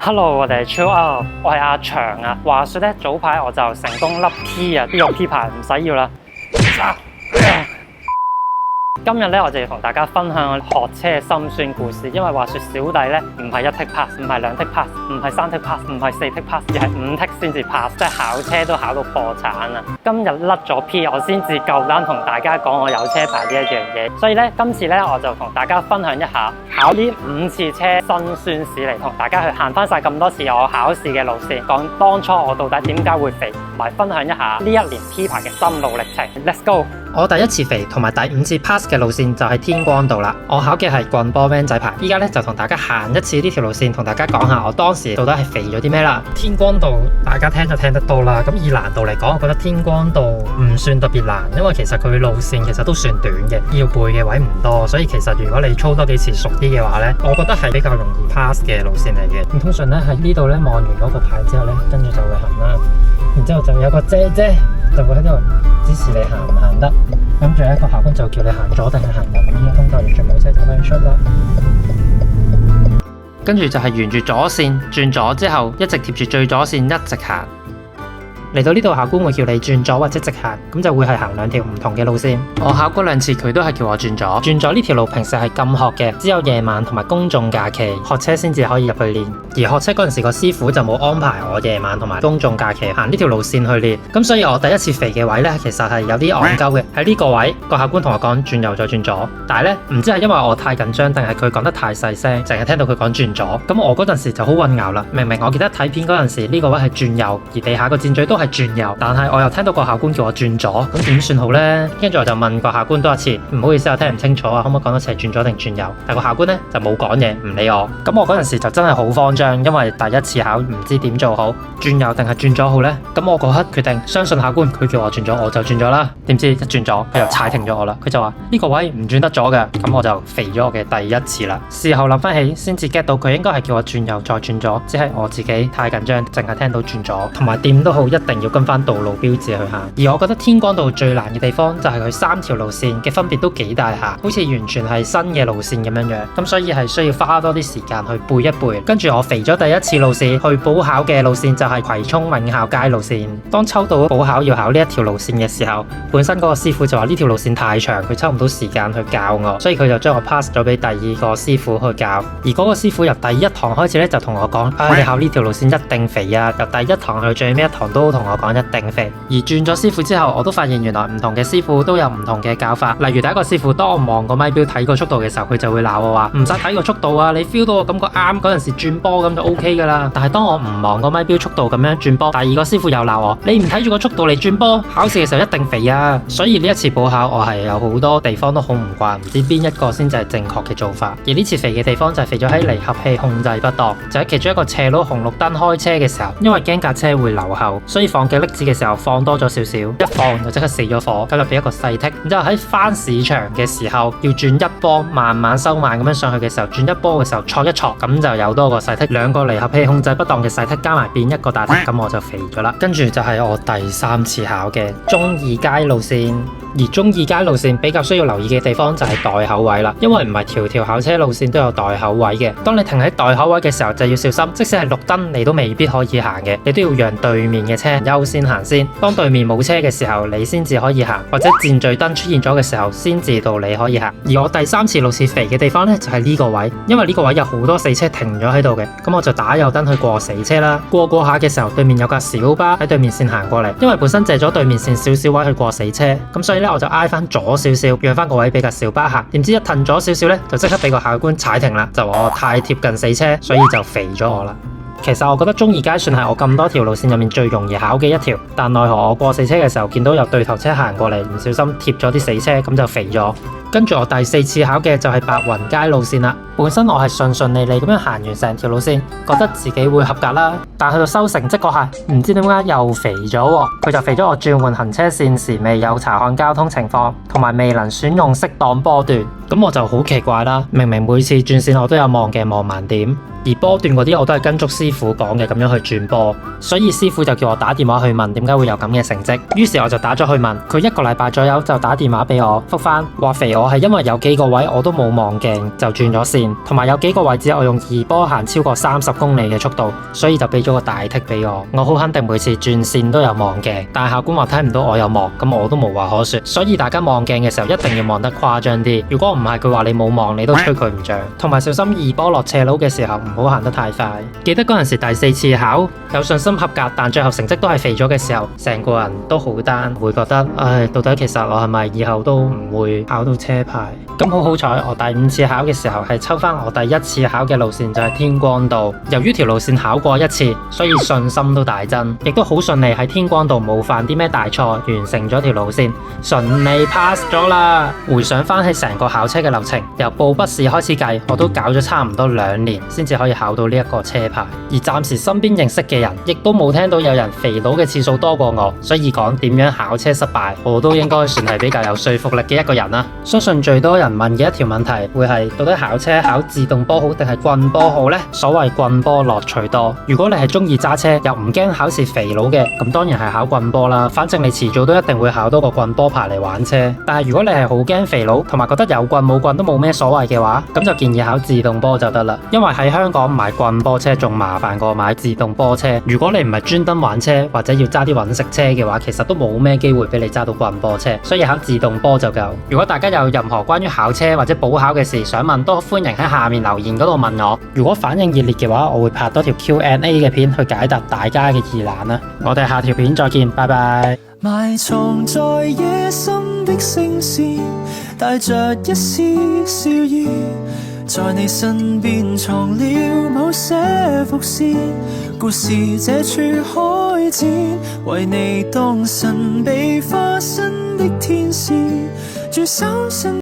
Hello，我哋係超歐，我係阿長啊。話說咧，早排我就成功甩 P 啊，呢個 P 牌唔使要啦。今日咧，我就要同大家分享我學車嘅心酸故事。因為話說小弟咧，唔係1 tick pass， 唔係2 tick pass， 唔係3 tick pass， 唔係4 tick pass， 而係5 tick 先至 pass， 即係考車都考到破產啊！今日甩咗 P， 我先至夠膽同大家講我有車牌呢一樣嘢。所以咧，今次咧我就同大家分享一下考呢5次車辛酸史嚟，同大家去行翻晒咁多次我考試嘅路線，講當初我到底點解會肥，同埋分享一下呢一年 P 牌嘅心路歷程。Let's go！ 我第一次肥同埋第5次 pass 嘅路線就係天光道啦。我考嘅係棍波 van 仔牌，依家咧就同大家行一次呢條路線，同大家講下我當時到底係肥咗啲咩啦。天光道大家聽就聽得多啦，咁以難度嚟講，我覺得天光道唔算特別難，因為其實佢路線其實都算短嘅，要背嘅位唔多，所以其實如果你操多幾次熟啲嘅話咧，我覺得係比較容易 pass 嘅路線嚟嘅。咁通常咧喺呢度咧望完嗰個牌之後咧，跟住就會行啦，然之後就有個姐姐就會喺度指示你行唔行得，跟住咧個考官就叫你行左定係行右，咁呢個通道完全冇車就可以出啦。跟住就係沿住左線轉左之後，一直貼住最左線一直行。嚟到呢度，考官會叫你轉左或者直行，咁就會係行2條唔同嘅路線。我考嗰2次，佢都係叫我轉左。轉左呢條路平時係禁學嘅，只有夜晚同埋公眾假期學車先至可以入去練。而學車嗰陣時，個師傅就冇安排我夜晚同埋公眾假期行呢條路線去練。咁所以我第一次肥嘅位呢，其實係有啲戇鳩嘅。喺呢個位，個考官同我講轉右再轉左，但係呢，唔知係因為我太緊張，定係佢講得太細聲，淨係聽到佢講轉左。咁我嗰陣時就好混淆啦。明明我記得睇片嗰陣時，呢個位係轉右，而地下個箭嘴都係轉右，但係我又聽到個考官叫我轉左，咁點算好呢？跟住我就問個考官多一次，唔好意思，我聽唔清楚啊，可唔可以講多次轉左定轉右？但個考官呢就冇講嘢，唔理我。咁我嗰陣時就真係好慌張，因為第一次考唔知點做好，轉右定係轉左好呢？咁我嗰刻決定相信考官，佢叫我轉左我就轉咗啦。點知一轉左佢又踩停咗我啦，佢就話呢個位唔轉得咗嘅，咁我就肥咗我嘅第一次啦。事後諗翻起先至 get 到佢應該係叫我轉右再轉左，只係我自己太緊張，淨係聽到轉左，同埋點都好一定要跟翻道路標誌去行。而我覺得天光道最難嘅地方就係佢3條路線嘅分別都幾大下，好似完全係新嘅路線咁樣樣，咁所以係需要花多啲時間去背一背。跟住我肥咗第一次路線去補考嘅路線就係葵涌永孝街路線。當抽到補考要考呢一條路線嘅時候，本身嗰個師傅就話呢條路線太長，佢抽唔到時間去教我，所以佢就將我 pass 咗俾第2個師傅去教。而嗰個師傅由第1堂開始咧就同我講，你考呢條路線一定肥啊！由第1堂去最尾1堂都同我講一定肥。而轉咗師傅之後，我都發現原來唔同嘅師傅都有唔同嘅教法。例如第一個師傅，當我望個咪錶睇個速度嘅時候，佢就會鬧我話唔使睇個速度啊，你 feel 到我感覺啱嗰陣時轉波咁就 OK 噶啦。但係當我唔望個咪錶速度咁樣轉波，第2個師傅又鬧我，你唔睇住個速度嚟轉波，考試嘅時候一定肥啊。所以呢一次補考我係有好多地方都好唔慣，唔知邊一個先至係正確嘅做法。而呢次肥嘅地方就係肥咗喺離合器控制不當，就喺其中一個斜路紅綠燈開車嘅時候，因為驚架車會留後，所以放嘅粒子嘅時候放多咗少少，一放就即刻死咗火，咁就俾一個細剔。然之後喺翻市場嘅時候要轉一波，慢慢收慢咁樣上去嘅時候，轉一波嘅時候挫一挫，咁就有多個細剔，2個離合器控制不當嘅細剔加埋變一個大剔，咁我就肥咗啦。跟住就係我第3次考嘅忠義街路線。而忠義街路線比較需要留意嘅地方就係袋口位啦，因為唔係條條考車路線都有袋口位嘅。當你停喺袋口位嘅時候就要小心，即使係綠燈你都未必可以行嘅，你都要讓對面嘅車優先行先。當對面冇車嘅時候，你先至可以行，或者箭序燈出現咗嘅時候，先至到你可以行。而我第3次路線肥嘅地方呢，就係呢個位，因為呢個位有好多死車停咗喺度嘅，咁我就打右燈去過死車啦。過下嘅時候，對面有架小巴喺對面線行過嚟，因為本身借咗對面線少少位去過死車，咁所以呢，我就挨翻左少少，讓翻個位俾架小巴行。點知一褪咗少少呢，就即刻俾個考官踩停啦，就話我太貼近死車，所以就肥咗我啦。其實我覺得忠義街算係我咁多條路線入面最容易考嘅一條，但奈何我過死車嘅時候見到有對頭車行過嚟，唔小心貼咗啲死車，咁就肥咗。跟住我第4次考嘅就係白雲街路線啦。本身我係順利咁樣行完成條路線，覺得自己會合格啦。但去到收成績嗰下，唔知點解又肥咗喎。佢就肥咗我轉換行車線時未有查看交通情況，同埋未能選用適當波段。咁我就好奇怪啦，明明每次轉線我都有望嘅望盲點，而而波段嗰啲我都係跟足師傅講嘅咁樣去轉波，所以師傅就叫我打電話去問點解會有咁嘅成績。於是我就打咗去問，佢1個禮拜左右就打電話俾我，覆返話肥我係因為有幾個位我都冇望鏡就轉咗線，同埋有幾個位置我用2波行超過30公里嘅速度，所以就俾咗個大剔俾我。我好肯定每次轉線都有望鏡，但係考官話睇唔到我有望，咁我都無話可說。所以大家望鏡嘅時候一定要望得誇張啲，如果唔係佢話你冇望，你都吹佢唔脹。同埋小心2波落斜路嘅時候唔好行得太快。記得嗰陣時第4次考有信心合格，但最後成績都係肥咗嘅時候，成個人都好單，會覺得唉，到底其實我係咪以後都唔會考到車牌？咁好彩，我第5次考嘅時候係抽翻我第1次考嘅路線，就係天光道。由於條路線考過1次，所以信心都大增，亦都好順利喺天光道冇犯啲咩大錯，完成咗條路線，順利 pass 咗啦。回想翻起成個考車嘅流程，由報筆試開始計，我都搞咗差唔多2年先至可以考到呢一個車牌。而暫時身邊認識嘅人，亦都冇聽到有人肥佬嘅次數多過我，所以講點樣考車失敗，我都應該算係比較有說服力嘅一個人啦。相信最多人問嘅一條問題會係到底考車考自動波好定係棍波好呢？所謂棍波樂趣多，如果你係中意揸車又唔驚考試肥佬嘅，咁當然係考棍波啦。反正你遲早都一定會考到個棍波牌嚟玩車。但係如果你係好驚肥佬，同埋覺得有棍冇棍都冇咩所謂嘅話，咁就建議考自動波就得啦。因為喺香港買棍波車仲麻煩過買自動波車。如果你唔係專登玩車或者要揸啲揾食車嘅話，其實都冇咩機會俾你揸到棍波車，所以考自動波就夠。如果大家有任何關於考車或者補考嘅事想問，都歡迎喺下面留言嗰度問我。如果反應熱烈嘅話，我會拍多條 Q&A 嘅片去解答大家嘅疑難啦。我哋下條片再見，拜拜。埋藏在野心的聲線，帶着一絲笑意，在你身邊藏了某些伏線，故事這處開展，為你當神秘化身的天使駐守身